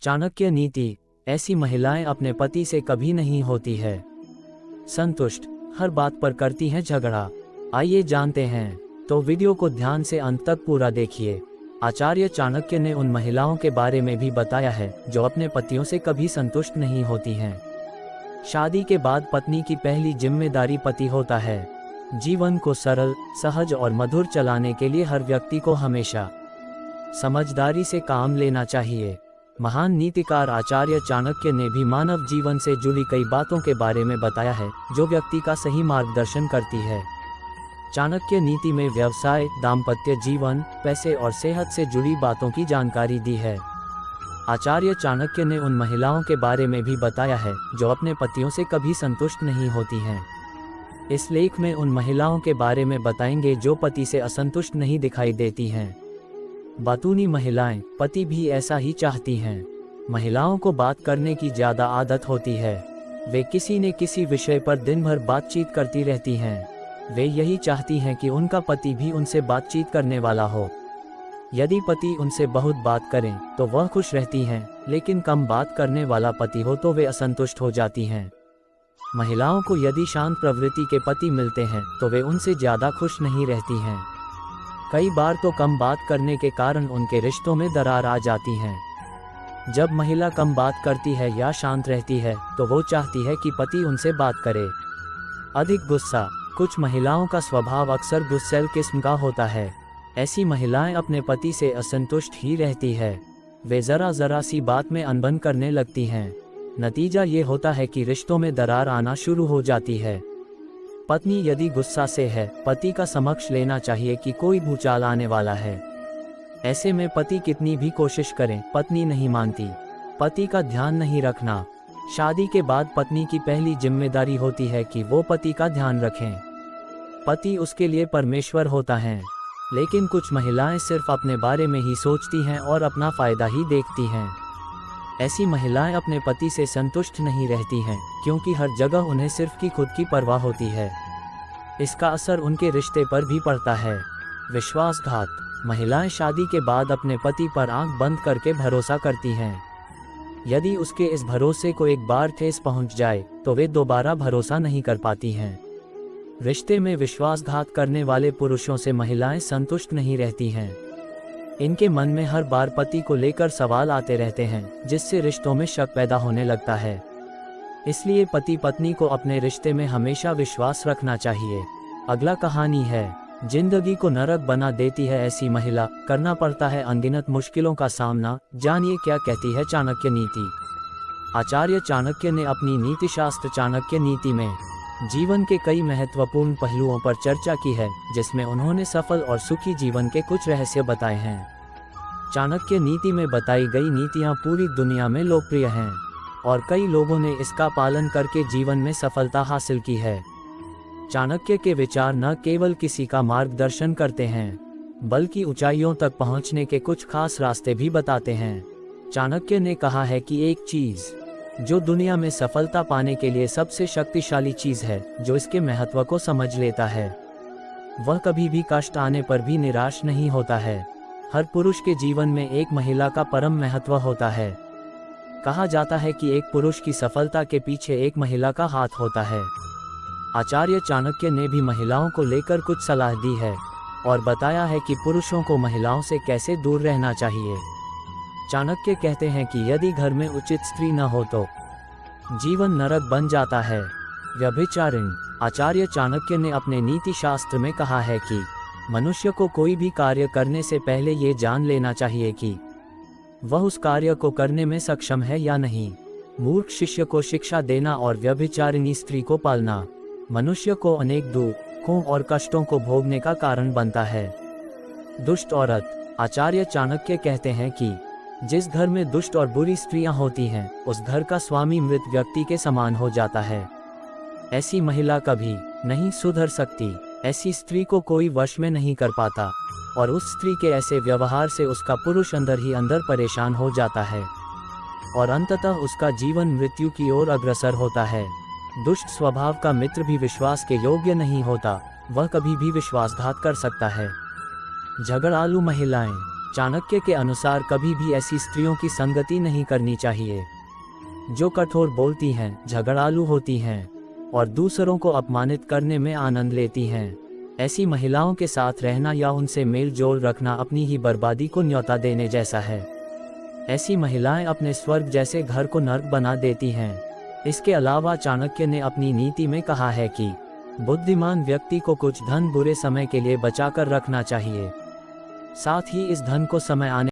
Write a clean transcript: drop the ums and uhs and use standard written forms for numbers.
चाणक्य नीति। ऐसी महिलाएं अपने पति से कभी नहीं होती है संतुष्ट, हर बात पर करती हैं झगड़ा। आइए जानते हैं, तो वीडियो को ध्यान से अंत तक पूरा देखिए। आचार्य चाणक्य ने उन महिलाओं के बारे में भी बताया है जो अपने पतियों से कभी संतुष्ट नहीं होती हैं। शादी के बाद पत्नी की पहली जिम्मेदारी पति होता है। जीवन को सरल, सहज और मधुर चलाने के लिए हर व्यक्ति को हमेशा समझदारी से काम लेना चाहिए। महान नीतिकार आचार्य चाणक्य ने भी मानव जीवन से जुड़ी कई बातों के बारे में बताया है जो व्यक्ति का सही मार्गदर्शन करती है। चाणक्य नीति में व्यवसाय, दाम्पत्य जीवन, पैसे और सेहत से जुड़ी बातों की जानकारी दी है। आचार्य चाणक्य ने उन महिलाओं के बारे में भी बताया है जो अपने पतियों से कभी संतुष्ट नहीं होती हैं। इस लेख में उन महिलाओं के बारे में बताएंगे जो पति से असंतुष्ट नहीं दिखाई देती हैं। बातूनी महिलाएं, पति भी ऐसा ही चाहती हैं। महिलाओं को बात करने की ज़्यादा आदत होती है। वे किसी न किसी विषय पर दिन भर बातचीत करती रहती हैं। वे यही चाहती हैं कि उनका पति भी उनसे बातचीत करने वाला हो। यदि पति उनसे बहुत बात करें तो वह खुश रहती हैं, लेकिन कम बात करने वाला पति हो तो वे असंतुष्ट हो जाती हैं। महिलाओं को यदि शांत प्रवृत्ति के पति मिलते हैं तो वे उनसे ज़्यादा खुश नहीं रहती हैं। कई बार तो कम बात करने के कारण उनके रिश्तों में दरार आ जाती हैं। जब महिला कम बात करती है या शांत रहती है तो वो चाहती है कि पति उनसे बात करे। अधिक गुस्सा, कुछ महिलाओं का स्वभाव अक्सर गुस्सैल किस्म का होता है। ऐसी महिलाएं अपने पति से असंतुष्ट ही रहती है। वे ज़रा सी बात में अनबन करने लगती हैं। नतीजा ये होता है कि रिश्तों में दरार आना शुरू हो जाती है। पत्नी यदि गुस्सा से है, पति का समक्ष लेना चाहिए कि कोई भूचाल आने वाला है। ऐसे में पति कितनी भी कोशिश करें, पत्नी नहीं मानती। पति का ध्यान नहीं रखना। शादी के बाद पत्नी की पहली जिम्मेदारी होती है कि वो पति का ध्यान रखें। पति उसके लिए परमेश्वर होता है, लेकिन कुछ महिलाएं सिर्फ अपने बारे में ही सोचती हैं और अपना फायदा ही देखती हैं। ऐसी महिलाएं अपने पति से संतुष्ट नहीं रहती हैं क्योंकि हर जगह उन्हें सिर्फ खुद की परवाह होती है। इसका असर उनके रिश्ते पर भी पड़ता है। विश्वासघात, महिलाएं शादी के बाद अपने पति पर आंख बंद करके भरोसा करती हैं। यदि उसके इस भरोसे को एक बार ठेस पहुंच जाए तो वे दोबारा भरोसा नहीं कर पाती हैं। रिश्ते में विश्वासघात करने वाले पुरुषों से महिलाएं संतुष्ट नहीं रहती हैं। इनके मन में हर बार पति को लेकर सवाल आते रहते हैं, जिससे रिश्तों में शक पैदा होने लगता है। इसलिए पति पत्नी को अपने रिश्ते में हमेशा विश्वास रखना चाहिए। अगला कहानी है, जिंदगी को नरक बना देती है ऐसी महिला, करना पड़ता है अनगिनत मुश्किलों का सामना। जानिए क्या कहती है चाणक्य नीति। आचार्य चाणक्य ने अपनी नीति शास्त्र चाणक्य नीति में जीवन के कई महत्वपूर्ण पहलुओं पर चर्चा की है, जिसमें उन्होंने सफल और सुखी जीवन के कुछ रहस्य बताए हैं। चाणक्य नीति में बताई गई नीतियां पूरी दुनिया में लोकप्रिय हैं और कई लोगों ने इसका पालन करके जीवन में सफलता हासिल की है। चाणक्य के विचार न केवल किसी का मार्गदर्शन करते हैं, बल्कि ऊंचाइयों तक पहुंचने के कुछ खास रास्ते भी बताते हैं। चाणक्य ने कहा है कि एक चीज जो दुनिया में सफलता पाने के लिए सबसे शक्तिशाली चीज है, जो इसके महत्व को समझ लेता है, वह कभी भी कष्ट आने पर भी निराश नहीं होता है। हर पुरुष के जीवन में एक महिला का परम महत्व होता है। कहा जाता है कि एक पुरुष की सफलता के पीछे एक महिला का हाथ होता है। आचार्य चाणक्य ने भी महिलाओं को लेकर कुछ सलाह दी है और बताया है कि पुरुषों को महिलाओं से कैसे दूर रहना चाहिए। चाणक्य कहते हैं कि यदि घर में उचित स्त्री न हो तो जीवन नरक बन जाता है। व्यभिचारिणी, आचार्य चाणक्य ने अपने नीति शास्त्र में कहा है कि मनुष्य को कोई भी कार्य करने से पहले ये जान लेना चाहिए कि वह उस कार्य को करने में सक्षम है या नहीं। मूर्ख शिष्य को शिक्षा देना और व्यभिचारिणी स्त्री को पालना मनुष्य को अनेक दुखों और कष्टों को भोगने का कारण बनता है। दुष्ट औरत, आचार्य चाणक्य कहते हैं कि जिस घर में दुष्ट और बुरी स्त्रियां होती हैं, उस घर का स्वामी मृत व्यक्ति के समान हो जाता है। ऐसी महिला कभी नहीं सुधर सकती। ऐसी स्त्री को कोई वश में नहीं कर पाता और उस स्त्री के ऐसे व्यवहार से उसका पुरुष अंदर ही अंदर परेशान हो जाता है और अंततः उसका जीवन मृत्यु की ओर अग्रसर होता है। दुष्ट स्वभाव का मित्र भी विश्वास के योग्य नहीं होता, वह कभी भी विश्वासघात कर सकता है। झगड़ालू महिलाएं, चाणक्य के अनुसार कभी भी ऐसी स्त्रियों की संगति नहीं करनी चाहिए जो कठोर बोलती हैं, झगड़ालू होती हैं और दूसरों को अपमानित करने में आनंद लेती हैं। ऐसी महिलाओं के साथ रहना या उनसे मेल जोल रखना अपनी ही बर्बादी को न्योता देने जैसा है। ऐसी महिलाएं अपने स्वर्ग जैसे घर को नर्क बना देती हैं। इसके अलावा चाणक्य ने अपनी नीति में कहा है कि बुद्धिमान व्यक्ति को कुछ धन बुरे समय के लिए बचाकर रखना चाहिए, साथ ही इस धन को समय आने